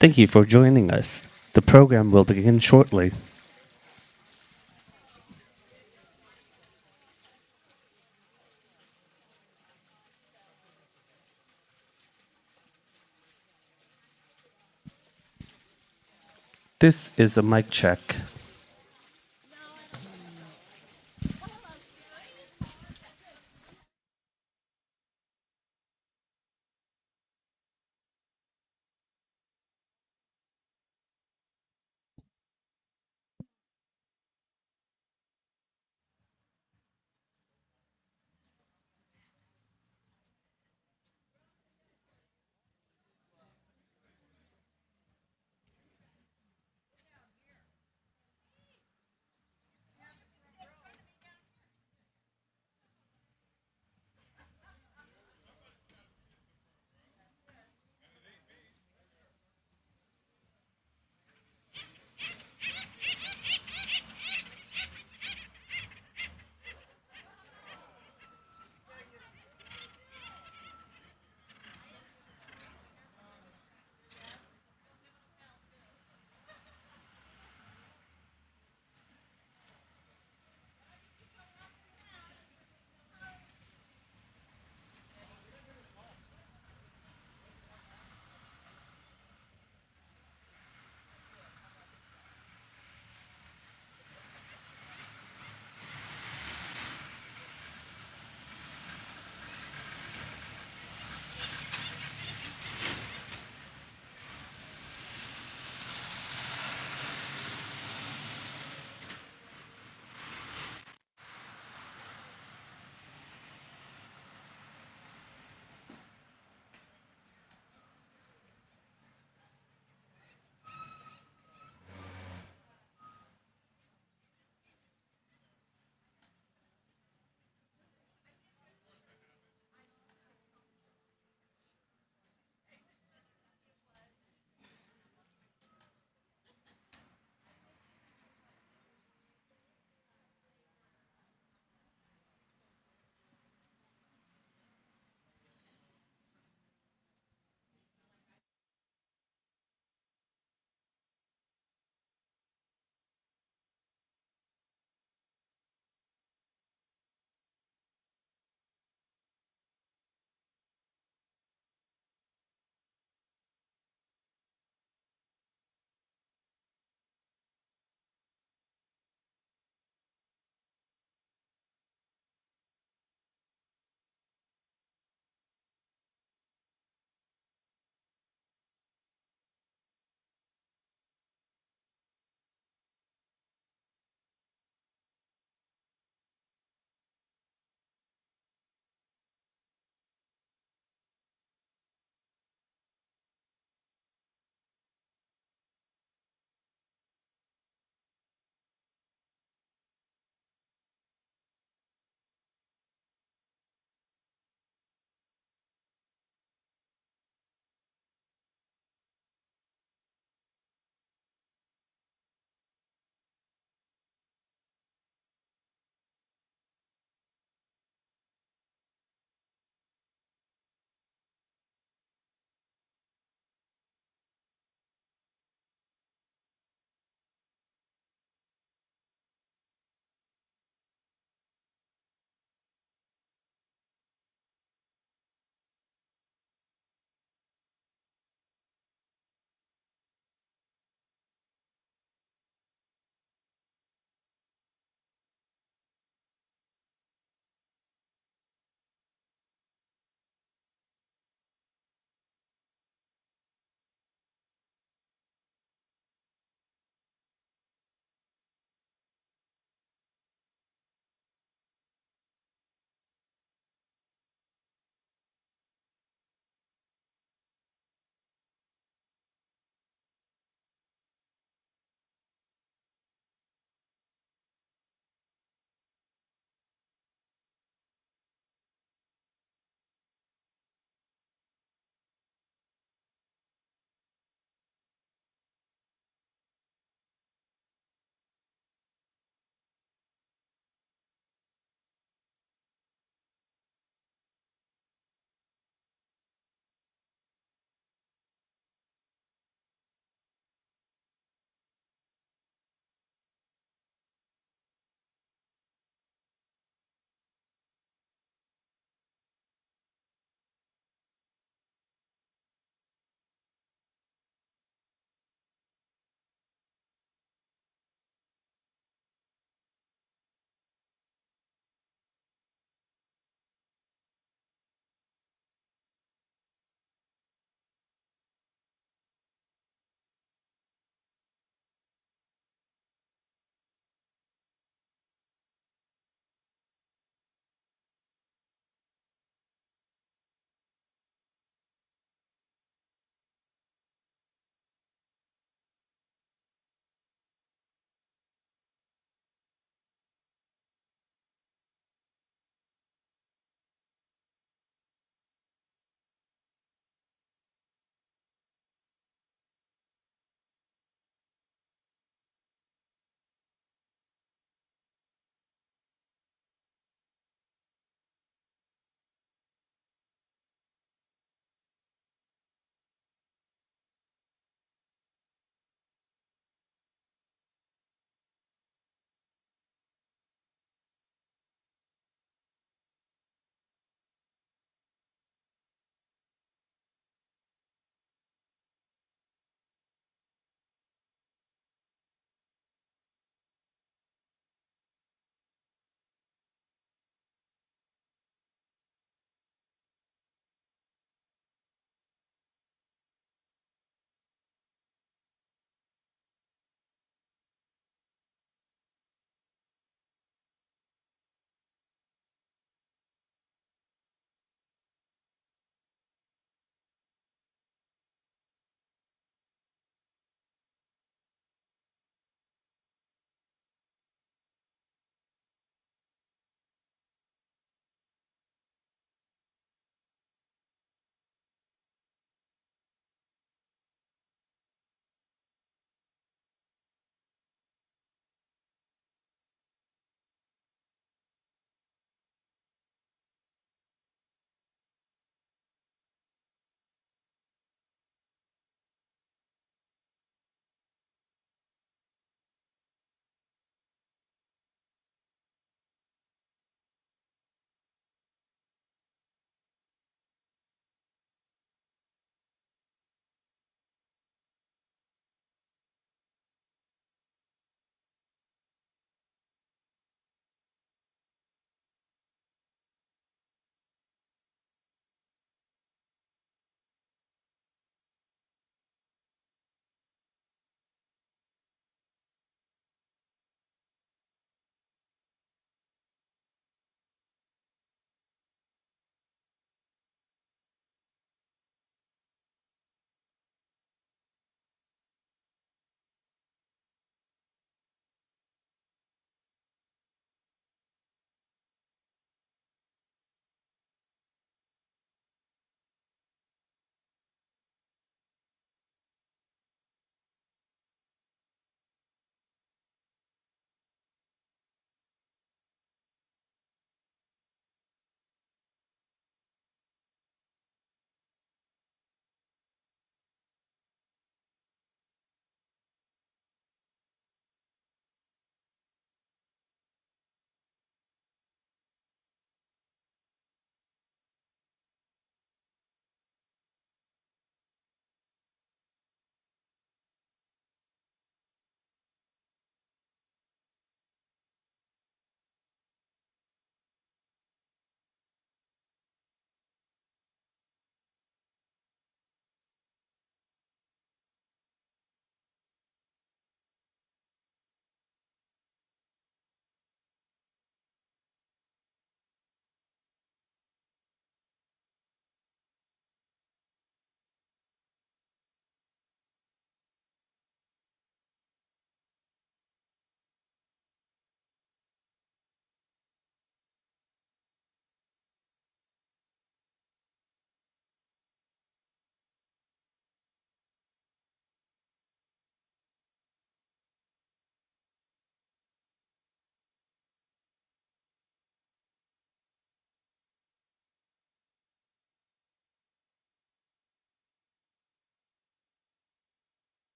Thank you for joining us. The program will begin shortly. This is a mic check.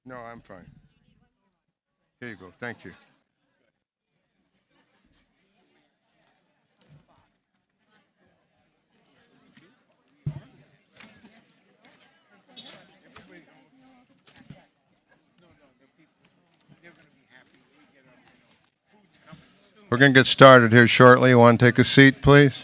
No, I'm fine. Here you go. Thank you. We're going to get started here shortly. You want to take a seat, please?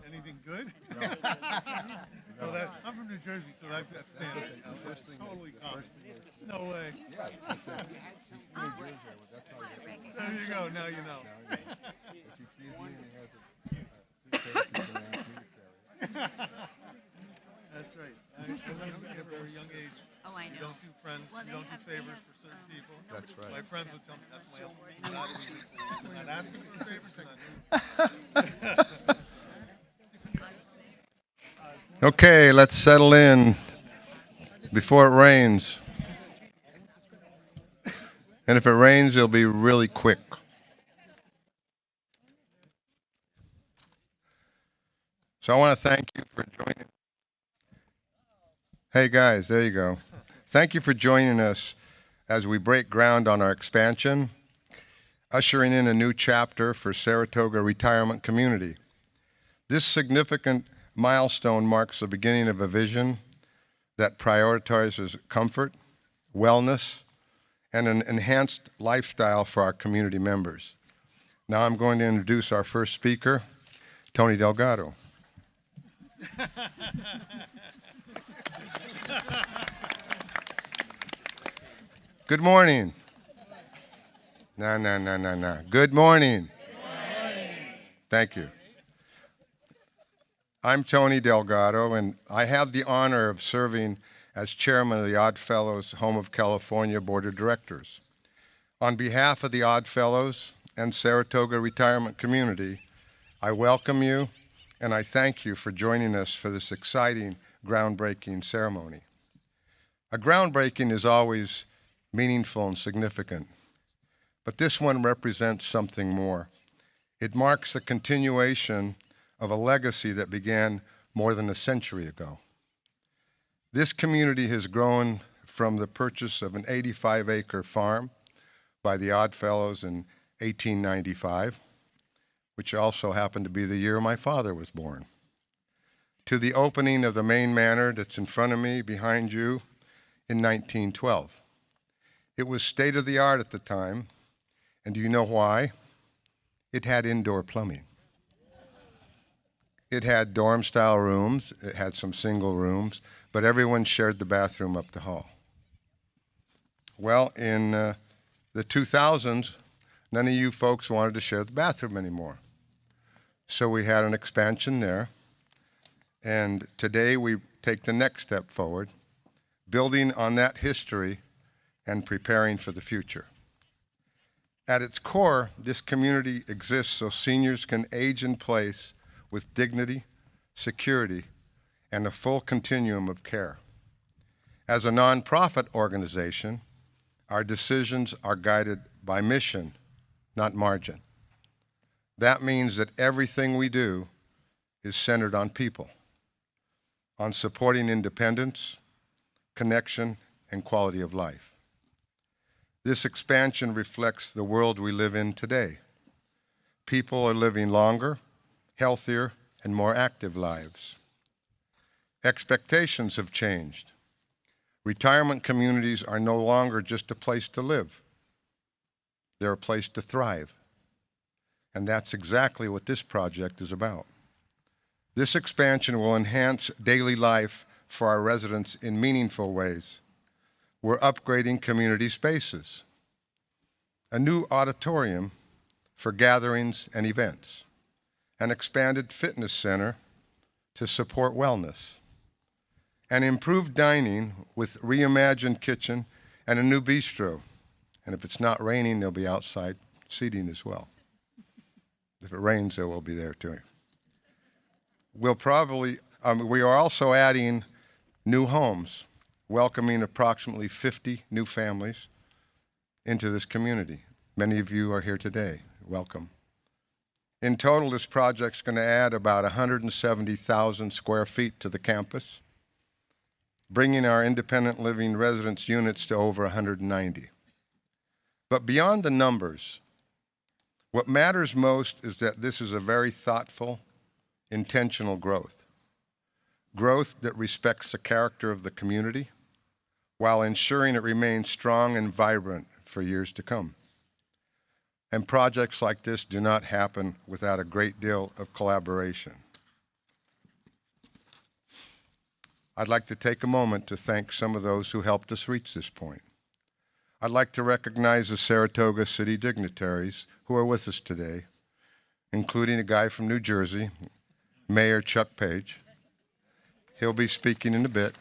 Anything good? I'm from New Jersey, so that's standard. Totally common. No way. There you go. Now you know. That's right. I learned at a very young age. Oh, I You know. don't do friends. Well, You they don't do have- they favors have, for certain people. That's right. My friends would tell me that's my own. Not asking for favors. Okay, let's settle in before it rains. And if it rains, it'll be really quick. So I want to thank you for joining. Hey guys, there you go. Thank you for joining us as we break ground on our expansion, ushering in a new chapter for Saratoga Retirement Community. This significant milestone marks the beginning of a vision that prioritizes comfort, wellness, and an enhanced lifestyle for our community members. Now I'm going to introduce our first speaker, Tony Delgado. Good morning. No. Good morning. Thank you. I'm Tony Delgado, and I have the honor of serving as chairman of the Odd Fellows Home of California Board of Directors. On behalf of the Odd Fellows and Saratoga Retirement Community, I welcome you and I thank you for joining us for this exciting groundbreaking ceremony. A groundbreaking is always meaningful and significant, but this one represents something more. It marks the continuation of a legacy that began more than a century ago. This community has grown from the purchase of an 85-acre farm by the Odd Fellows in 1895, which also happened to be the year my father was born, to the opening of the main manor that's in front of me, behind you, in 1912. It was state-of-the-art at the time, and do you know why? It had indoor plumbing. It had dorm-style rooms, it had some single rooms, but everyone shared the bathroom up the hall. Well, in the 2000s, none of you folks wanted to share the bathroom anymore. So we had an expansion there, and today we take the next step forward, building on that history and preparing for the future. At its core, this community exists so seniors can age in place with dignity, security, and a full continuum of care. As a nonprofit organization, our decisions are guided by mission, not margin. That means that everything we do is centered on people, on supporting independence, connection, and quality of life. This expansion reflects the world we live in today. People are living longer, healthier, and more active lives. Expectations have changed. Retirement communities are no longer just a place to live. They're a place to thrive. And that's exactly what this project is about. This expansion will enhance daily life for our residents in meaningful ways. We're upgrading community spaces, a new auditorium for gatherings and events, an expanded fitness center to support wellness, and improved dining with reimagined kitchen and a new bistro. And if it's not raining, there'll be outside seating as well. If it rains, there will be there too. We are also adding new homes, welcoming approximately 50 new families into this community. Many of you are here today. Welcome. In total, this project's going to add about 170,000 square feet to the campus, bringing our independent living residence units to over 190. But beyond the numbers, what matters most is that this is a very thoughtful, intentional growth. Growth that respects the character of the community while ensuring it remains strong and vibrant for years to come. And projects like this do not happen without a great deal of collaboration. I'd like to take a moment to thank some of those who helped us reach this point. I'd like to recognize the Saratoga city dignitaries who are with us today, including a guy from New Jersey, Mayor Chuck Page. He'll be speaking in a bit.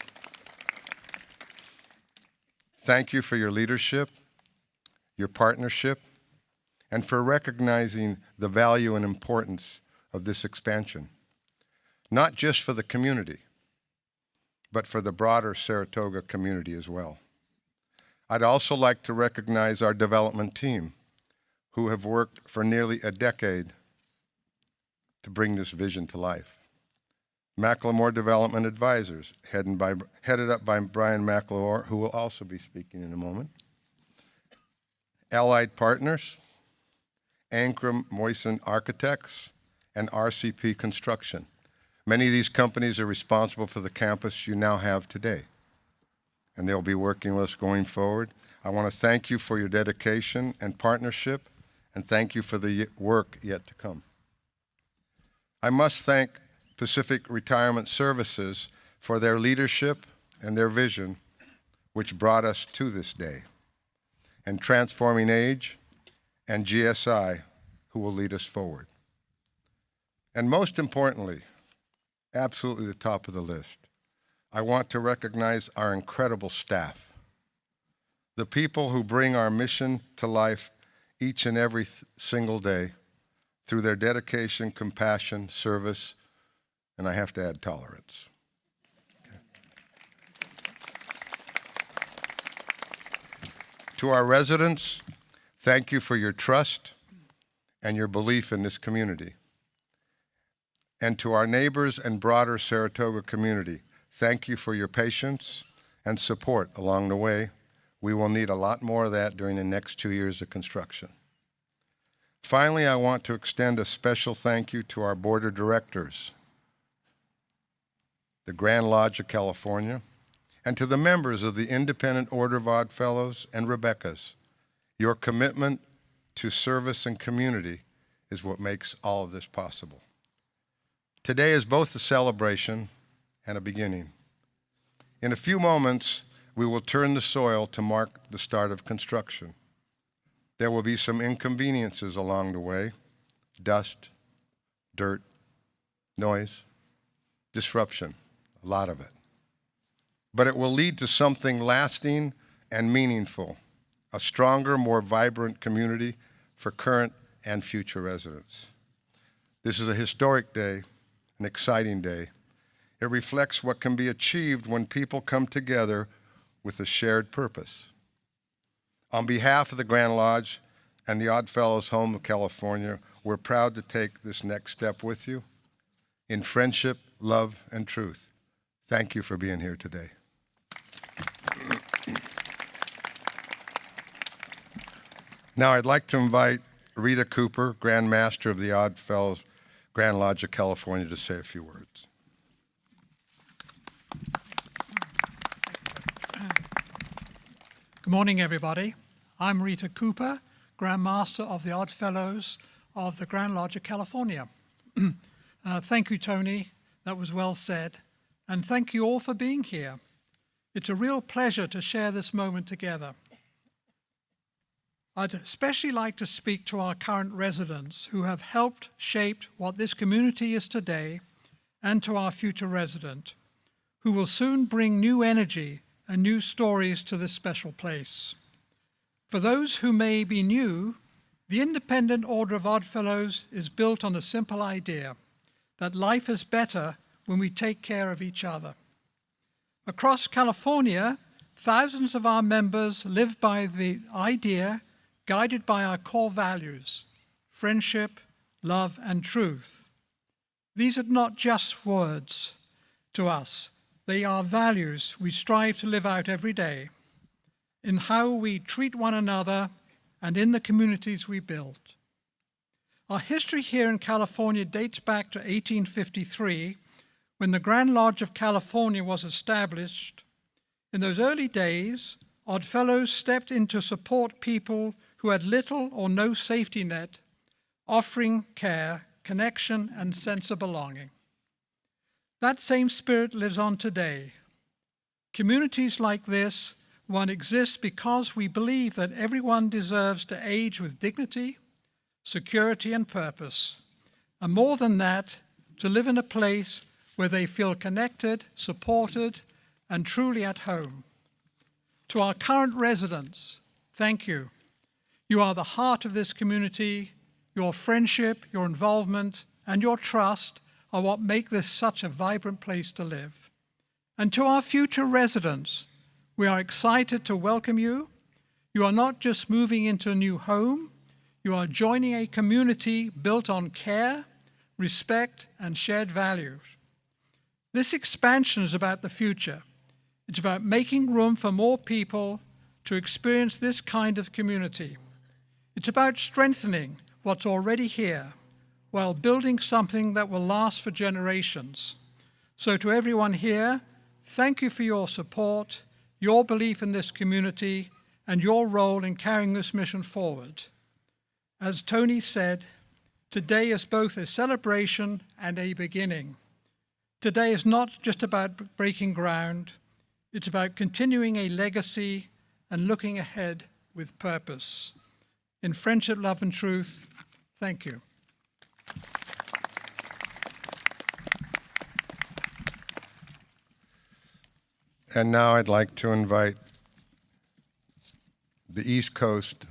Thank you for your leadership, your partnership, and for recognizing the value and importance of this expansion, not just for the community, but for the broader Saratoga community as well. I'd also like to recognize our development team, who have worked for nearly a decade to bring this vision to life. Macklemore Development Advisors, headed up by Brian Macklemore, who will also be speaking in a moment. Allied Partners, Ankrum Moyson Architects, and RCP Construction. Many of these companies are responsible for the campus you now have today, and they'll be working with us going forward. I want to thank you for your dedication and partnership, and thank you for the work yet to come. I must thank Pacific Retirement Services for their leadership and their vision, which brought us to this day, and Transforming Age and GSI, who will lead us forward. And most importantly, absolutely the top of the list, I want to recognize our incredible staff, the people who bring our mission to life each and every single day through their dedication, compassion, service, and I have to add tolerance. Okay. To our residents, thank you for your trust and your belief in this community. And to our neighbors and broader Saratoga community, thank you for your patience and support along the way. We will need a lot more of that during the next 2 years of construction. Finally, I want to extend a special thank you to our board of directors, the Grand Lodge of California, and to the members of the Independent Order of Odd Fellows and Rebecca's. Your commitment to service and community is what makes all of this possible. Today is both a celebration and a beginning. In a few moments, we will turn the soil to mark the start of construction. There will be some inconveniences along the way: dust, dirt, noise, disruption, a lot of it. But it will lead to something lasting and meaningful, a stronger, more vibrant community for current and future residents. This is a historic day, an exciting day. It reflects what can be achieved when people come together with a shared purpose. On behalf of the Grand Lodge and the Odd Fellows Home of California, we're proud to take this next step with you in friendship, love, and truth. Thank you for being here today. Now I'd like to invite Rita Cooper, Grand Master of the Odd Fellows Grand Lodge of California, to say a few words. Good morning, everybody. I'm Rita Cooper, Grand Master of the Odd Fellows of the Grand Lodge of California. Thank you, Tony. That was well said. and thank you all for being here. It's a real pleasure to share this moment together. I'd especially like to speak to our current residents who have helped shape what this community is today, and to our future resident, who will soon bring new energy and new stories to this special place. For those who may be new, the Independent Order of Oddfellows is built on a simple idea, that life is better when we take care of each other. Across California, thousands of our members live by the idea, guided by our core values: friendship, love, and truth. These are not just words to us. They are values we strive to live out every day in how we treat one another and in the communities we build. Our history here in California dates back to 1853, when the Grand Lodge of California was established. In those early days, Oddfellows stepped in to support people who had little or no safety net, offering care, connection, and sense of belonging. That same spirit lives on today. Communities like this one exist because we believe that everyone deserves to age with dignity, security, and purpose, and more than that, to live in a place where they feel connected, supported, and truly at home. To our current residents, thank you. You are the heart of this community. Your friendship, your involvement, and your trust are what make this such a vibrant place to live. And to our future residents, we are excited to welcome you. You are not just moving into a new home, you are joining a community built on care, respect, and shared values. This expansion is about the future. It's about making room for more people to experience this kind of community. It's about strengthening what's already here while building something that will last for generations. So to everyone here, thank you for your support, your belief in this community, and your role in carrying this mission forward. As Tony said, today is both a celebration and a beginning. Today is not just about breaking ground, it's about continuing a legacy and looking ahead with purpose. In friendship, love, and truth, thank you. And now I'd like to invite the East Coast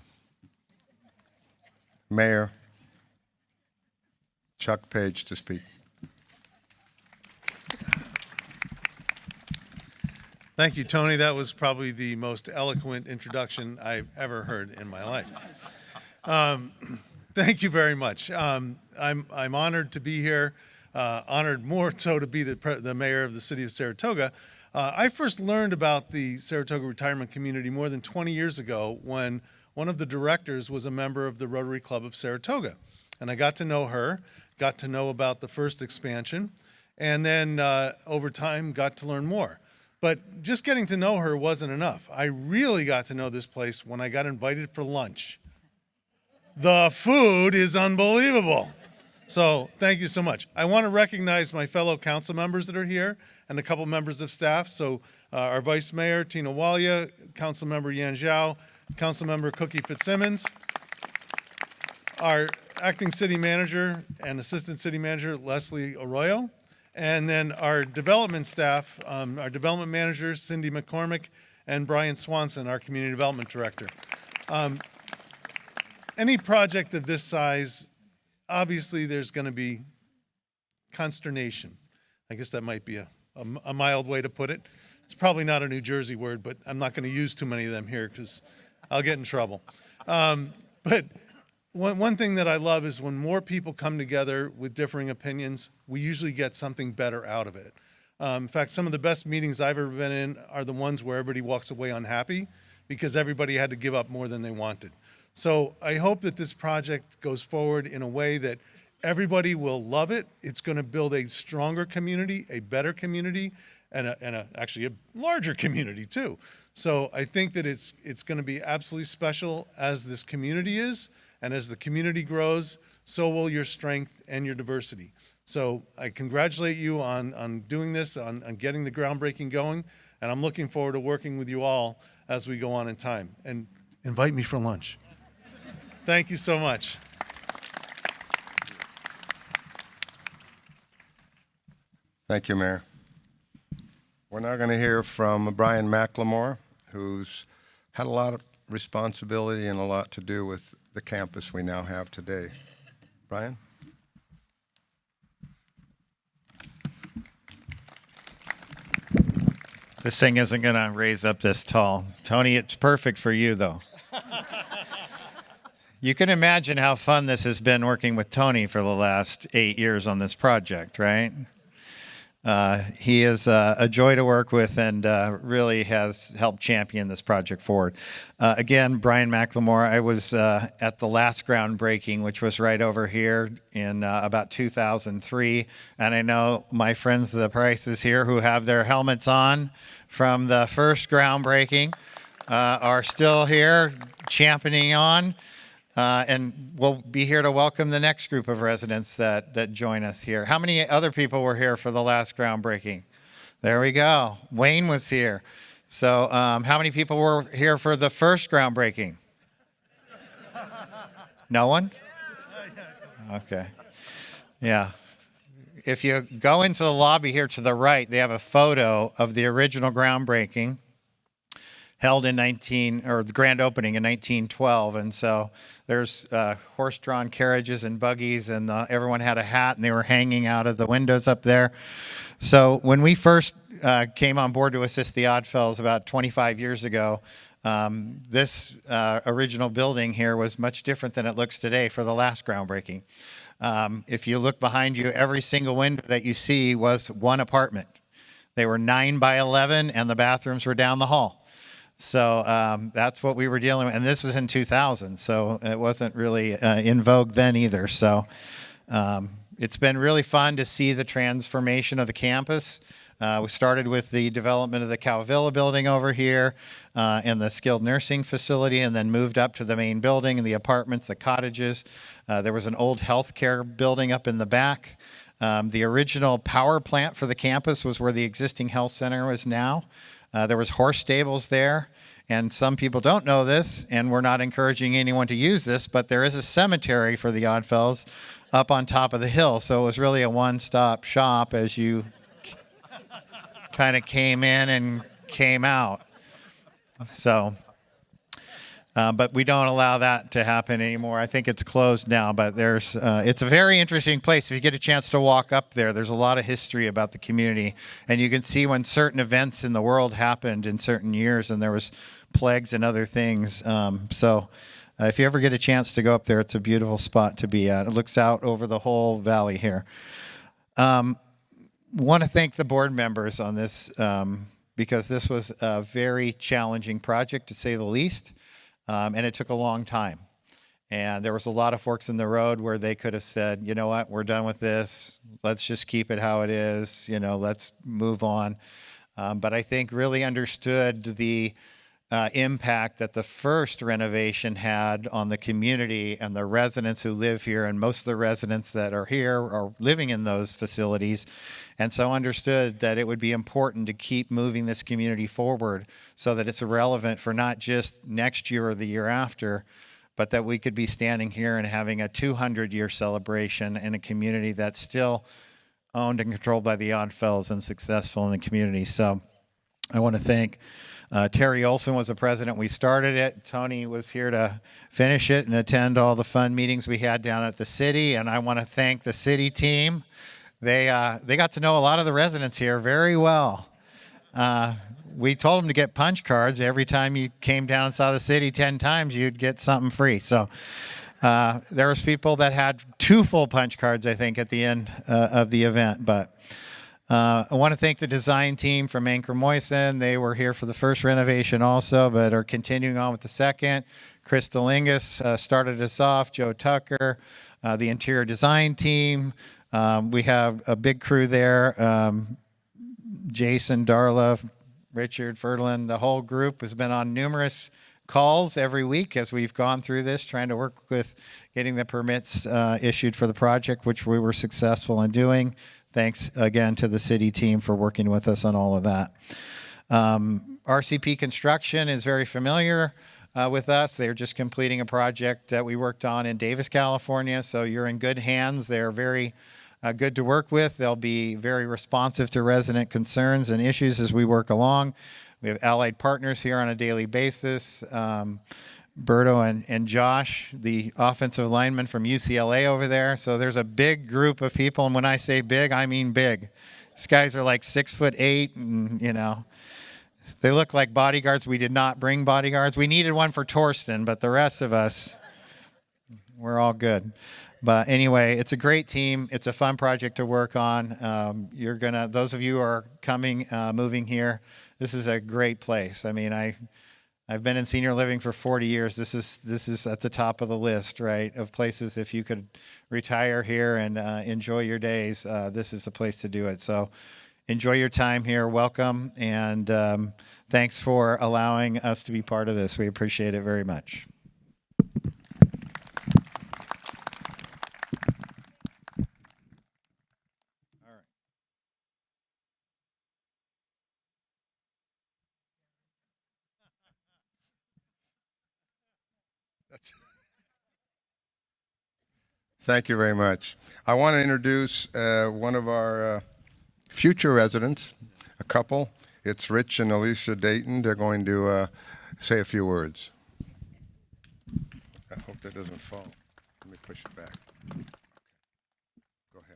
Mayor, Chuck Page, to speak. Thank you, Tony. That was probably the most eloquent introduction I've ever heard in my life. Thank you very much. I'm honored to be here, honored more so to be the mayor of the city of Saratoga. I first learned about the Saratoga retirement community more than 20 years ago when one of the directors was a member of the Rotary Club of Saratoga. And I got to know her, got to know about the first expansion, and then over time got to learn more. But just getting to know her wasn't enough. I really got to know this place when I got invited for lunch. The food is unbelievable. So thank you so much. I want to recognize my fellow council members that are here and a couple members of staff. So our Vice Mayor, Tina Walia, Council Member Yan Zhao, Council Member Cookie Fitzsimmons, our Acting City Manager and Assistant City Manager, Leslie Arroyo, and then our development staff, our development managers, Cindy McCormick and Brian Swanson, our Community Development Director. Any project of this size, obviously there's going to be consternation. I guess that might be a mild way to put it. It's probably not a New Jersey word, but I'm not going to use too many of them here because I'll get in trouble. But one thing that I love is when more people come together with differing opinions, we usually get something better out of it. In fact, some of the best meetings I've ever been in are the ones where everybody walks away unhappy because everybody had to give up more than they wanted. So I hope that this project goes forward in a way that everybody will love it. It's going to build a stronger community, a better community, and actually a larger community too. So I think that it's going to be absolutely special as this community is, and as the community grows, so will your strength and your diversity. So I congratulate you on doing this, on getting the groundbreaking going, and I'm looking forward to working with you all as we go on in time. And invite me for lunch. Thank you so much. Thank you, Mayor. We're now going to hear from Brian McLemore, who's had a lot of responsibility and a lot to do with the campus we now have today. Brian? This thing isn't going to raise up this tall. Tony, it's perfect for you, though. You can imagine how fun this has been working with Tony for the last 8 years on this project, right? He is a joy to work with and really has helped champion this project forward. Again, Brian McLemore, I was at the last groundbreaking, which was right over here in about 2003. And I know my friends, the Prices here, who have their helmets on from the first groundbreaking, are still here championing on. And we'll be here to welcome the next group of residents that join us here. How many other people were here for the last groundbreaking? There we go. Wayne was here. So how many people were here for the first groundbreaking? No one? Okay. Yeah. If you go into the lobby here to the right, they have a photo of the original groundbreaking held in the grand opening in 1912. And so there's horse-drawn carriages and buggies, and everyone had a hat, and they were hanging out of the windows up there. So when we first came on board to assist the Oddfellows about 25 years ago, this original building here was much different than it looks today for the last groundbreaking. If you look behind you, every single window that you see was one apartment. They were 9 by 11, and the bathrooms were down the hall. So that's what we were dealing with. And this was in 2000, so it wasn't really in vogue then either. So it's been really fun to see the transformation of the campus. We started with the development of the Calvilla building over here and the skilled nursing facility, and then moved up to the main building and the apartments, the cottages. There was an old healthcare building up in the back. The original power plant for the campus was where the existing health center is now. There was horse stables there, and some people don't know this, and we're not encouraging anyone to use this, but there is a cemetery for the Oddfellows up on top of the hill. So it was really a one-stop shop as you kind of came in and came out. So, but we don't allow that to happen anymore. I think it's closed now, but it's a very interesting place. If you get a chance to walk up there, there's a lot of history about the community, and you can see when certain events in the world happened in certain years, and there was plagues and other things. So if you ever get a chance to go up there, it's a beautiful spot to be at. It looks out over the whole valley here. Want to thank the board members on this because this was a very challenging project, to say the least. And it took a long time. And there was a lot of forks in the road where they could have said, you know what, we're done with this. Let's just keep it how it is. Let's move on. But I think really understood the impact that the first renovation had on the community and the residents who live here. And most of the residents that are here are living in those facilities. And so understood that it would be important to keep moving this community forward so that it's relevant for not just next year or the year after, but that we could be standing here and having a 200-year celebration in a community that's still owned and controlled by the Oddfellows and successful in the community. So I want to thank Terry Olson was the president. We started it. Tony was here to finish it and attend all the fun meetings we had down at the city. And I want to thank the city team. They got to know a lot of the residents here very well. We told them to get punch cards. Every time you came down and saw the city 10 times, you'd get something free. So there was people that had 2 full punch cards, I think, at the end of the event. But I want to thank the design team from Anchor Moisen. They were here for the first renovation also, but are continuing on with the second. Chris Delingus started us off. Joe Tucker, the interior design team. We have a big crew there. Jason, Darla, Richard, Ferdinand, the whole group has been on numerous calls every week as we've gone through this, trying to work with getting the permits issued for the project, which we were successful in doing. Thanks again to the city team for working with us on all of that. RCP Construction is very familiar with us. They're just completing a project that we worked on in Davis, California, so you're in good hands. They're very good to work with. They'll be very responsive to resident concerns and issues as we work along. We have allied partners here on a daily basis. Berto and Josh, the offensive lineman from UCLA over there. So there's a big group of people, and when I say big, I mean big. These guys are like 6'8", and you know, they look like bodyguards. We did not bring bodyguards. We needed one for Torsten, but the rest of us, we're all good. But anyway, it's a great team. It's a fun project to work on. Those of you who are coming, moving here, this is a great place. I mean, I've been in senior living for 40 years. This is at the top of the list, right, of places if you could retire here and enjoy your days. This is the place to do it. So enjoy your time here. Welcome, and thanks for allowing us to be part of this. We appreciate it very much. Thank you very much. I want to introduce one of our future residents, a couple. It's Rich and Alicia Dayton. They're going to say a few words. I hope that doesn't fall. Let me push it back. Go ahead.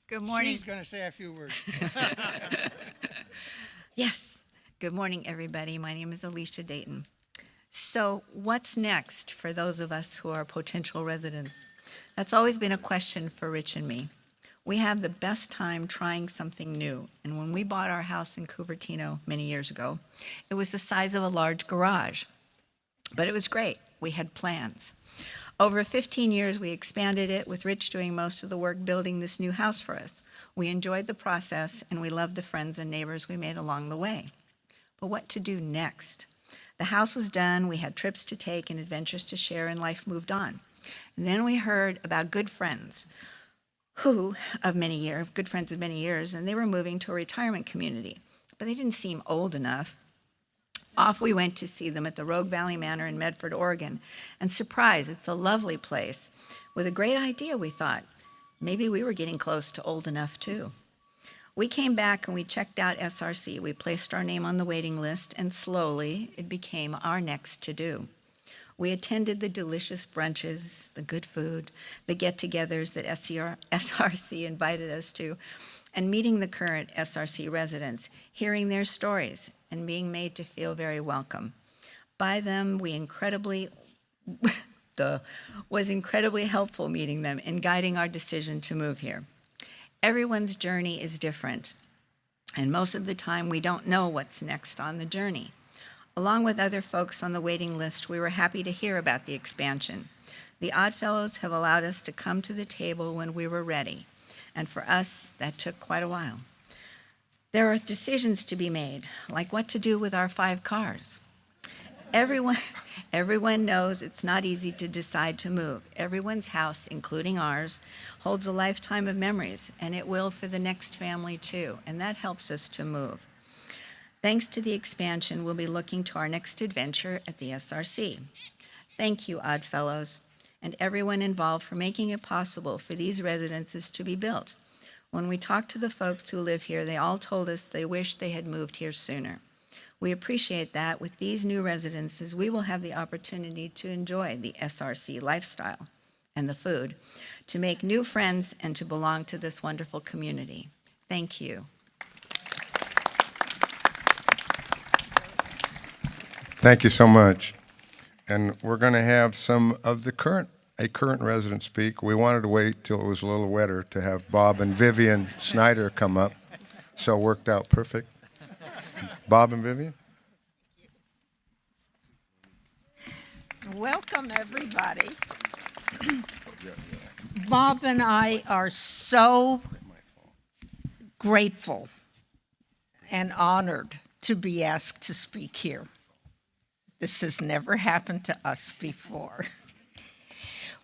Good morning. She's going to say a few words. Yes. Good morning, everybody. My name is Alicia Dayton. So what's next for those of us who are potential residents? That's always been a question for Rich and me. We have the best time trying something new. And when we bought our house in Cupertino many years ago, it was the size of a large garage. But it was great. We had plans. Over 15 years, we expanded it, with Rich doing most of the work building this new house for us. We enjoyed the process, and we loved the friends and neighbors we made along the way. But what to do next? The house was done, we had trips to take and adventures to share, and life moved on. And then we heard about good friends good friends of many years, and they were moving to a retirement community. But they didn't seem old enough. Off we went to see them at the Rogue Valley Manor in Medford, Oregon. And surprise, it's a lovely place. With a great idea, we thought. Maybe we were getting close to old enough, too. We came back and we checked out SRC. We placed our name on the waiting list, and slowly it became our next to-do. We attended the delicious brunches, the good food, the get-togethers that SRC invited us to, and meeting the current SRC residents, hearing their stories, and being made to feel very welcome. By them, was incredibly helpful meeting them in guiding our decision to move here. Everyone's journey is different, and most of the time we don't know what's next on the journey. Along with other folks on the waiting list, we were happy to hear about the expansion. The Oddfellows have allowed us to come to the table when we were ready, and for us, that took quite a while. There are decisions to be made, like what to do with our 5 cars. Everyone knows it's not easy to decide to move. Everyone's house, including ours, holds a lifetime of memories, and it will for the next family too, and that helps us to move. Thanks to the expansion, we'll be looking to our next adventure at the SRC. Thank you, Oddfellows, and everyone involved for making it possible for these residences to be built. When we talked to the folks who live here, they all told us they wish they had moved here sooner. We appreciate that with these new residences, we will have the opportunity to enjoy the SRC lifestyle and the food, to make new friends, and to belong to this wonderful community. Thank you. Thank you so much. And we're going to have some of a current resident speak. We wanted to wait till it was a little wetter to have Bob and Vivian Snyder come up, so it worked out perfect. Bob and Vivian? Welcome, everybody. Bob and I are so grateful and honored to be asked to speak here. This has never happened to us before.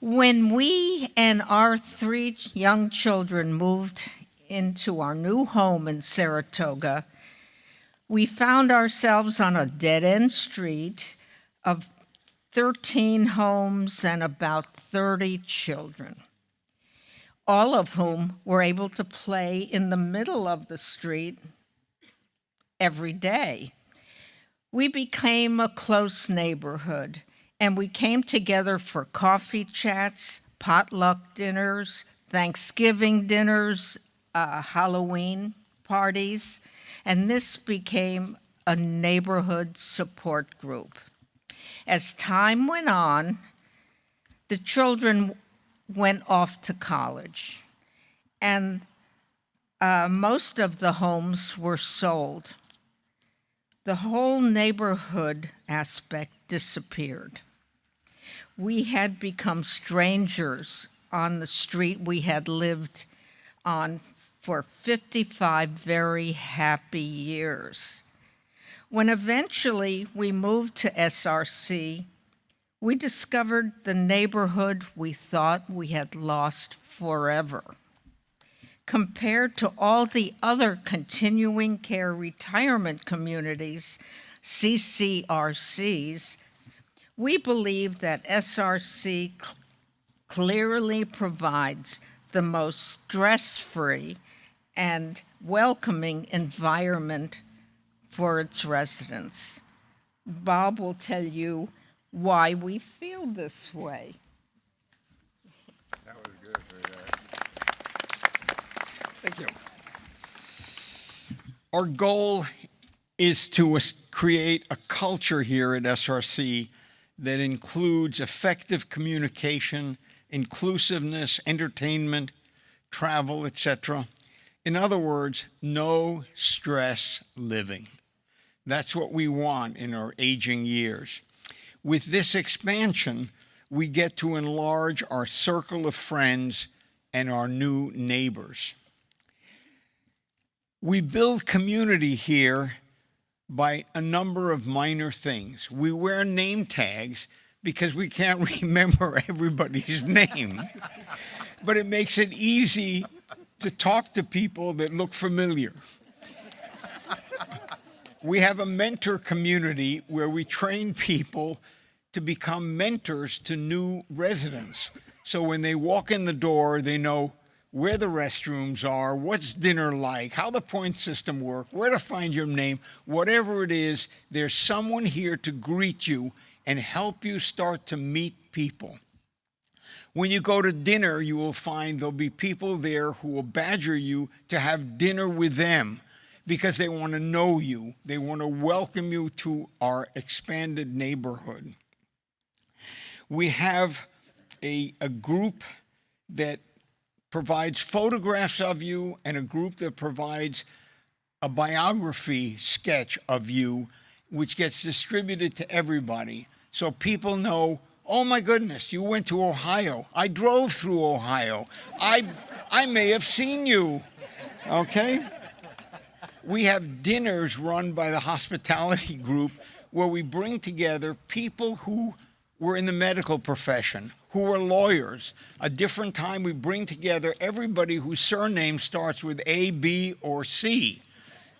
When we and our 3 young children moved into our new home in Saratoga, we found ourselves on a dead-end street of 13 homes and about 30 children, all of whom were able to play in the middle of the street every day. We became a close neighborhood, and we came together for coffee chats, potluck dinners, Thanksgiving dinners, Halloween parties, and this became a neighborhood support group. As time went on, the children went off to college, and most of the homes were sold. The whole neighborhood aspect disappeared. We had become strangers on the street we had lived on for 55 very happy years. When eventually we moved to SRC, we discovered the neighborhood we thought we had lost forever. Compared to all the other continuing care retirement communities, CCRCs, we believe that SRC clearly provides the most stress-free and welcoming environment for its residents. Bob will tell you why we feel this way. That was good for that. Thank you. Our goal is to create a culture here at SRC that includes effective communication, inclusiveness, entertainment, travel, etc. In other words, no stress living. That's what we want in our aging years. With this expansion, we get to enlarge our circle of friends and our new neighbors. We build community here by a number of minor things. We wear name tags because we can't remember everybody's name, but it makes it easy to talk to people that look familiar. We have a mentor community where we train people to become mentors to new residents. So when they walk in the door, they know where the restrooms are, what's dinner like, how the point system works, where to find your name, whatever it is, there's someone here to greet you and help you start to meet people. When you go to dinner, you will find there'll be people there who will badger you to have dinner with them because they want to know you. They want to welcome you to our expanded neighborhood. We have a group that provides photographs of you and a group that provides a biography sketch of you, which gets distributed to everybody. So people know, oh my goodness, you went to Ohio. I drove through Ohio. I may have seen you, okay? We have dinners run by the hospitality group where we bring together people who were in the medical profession, who are lawyers. A different time we bring together everybody whose surname starts with A, B, or C.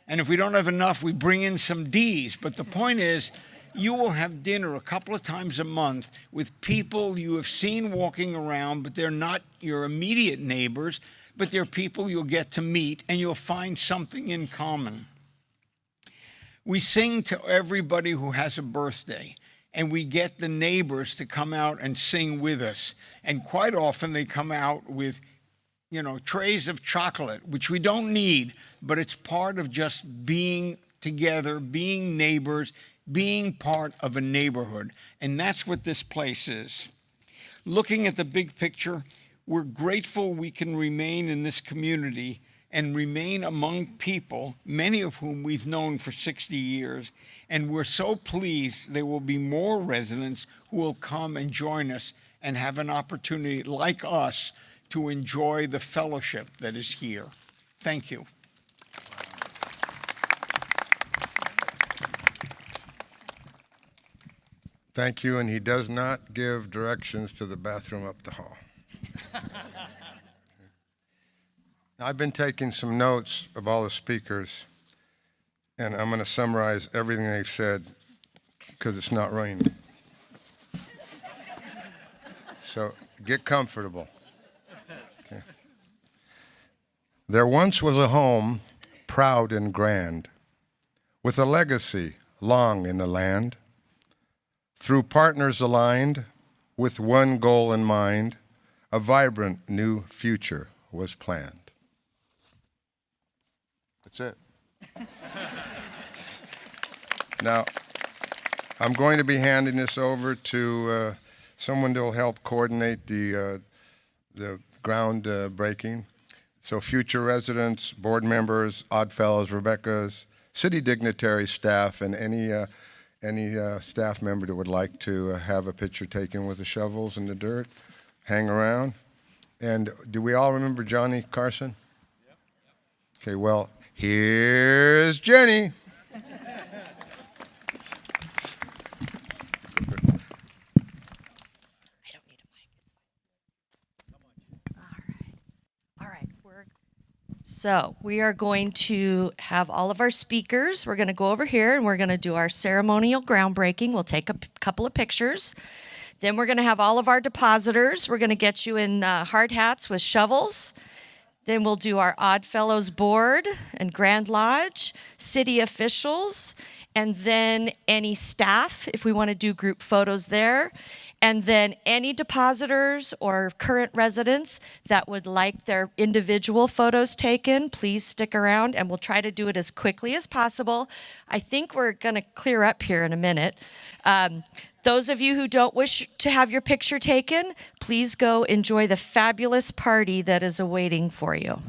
And if we don't have enough, we bring in some D's. But the point is, you will have dinner a couple of times a month with people you have seen walking around, but they're not your immediate neighbors, but they're people you'll get to meet, and you'll find something in common. We sing to everybody who has a birthday, and we get the neighbors to come out and sing with us. And quite often they come out with, trays of chocolate, which we don't need, but it's part of just being together, being neighbors, being part of a neighborhood. And that's what this place is. Looking at the big picture, we're grateful we can remain in this community and remain among people, many of whom we've known for 60 years. And we're so pleased there will be more residents who will come and join us and have an opportunity, like us, to enjoy the fellowship that is here. Thank you. Thank you, and he does not give directions to the bathroom up the hall. I've been taking some notes of all the speakers, and I'm going to summarize everything they've said because it's not raining. So get comfortable. Okay. There once was a home, proud and grand, with a legacy long in the land. Through partners aligned, with one goal in mind, a vibrant new future was planned. That's it. Now, I'm going to be handing this over to someone that will help coordinate the ground breaking. So future residents, board members, Oddfellows, Rebecca's, city dignitaries, staff, and any staff member that would like to have a picture taken with the shovels and the dirt, hang around. And do we all remember Johnny Carson? Yep. Okay, well, here's Jenny. So we are going to have all of our speakers. We're going to go over here and we're going to do our ceremonial groundbreaking. We'll take a couple of pictures. Then we're going to have all of our depositors. We're going to get you in hard hats with shovels. Then we'll do our Oddfellows board and Grand Lodge, city officials, and then any staff, if we want to do group photos there. And then any depositors or current residents that would like their individual photos taken, please stick around and we'll try to do it as quickly as possible. I think we're going to clear up here in a minute. Those of you who don't wish to have your picture taken, please go enjoy the fabulous party that is awaiting for you.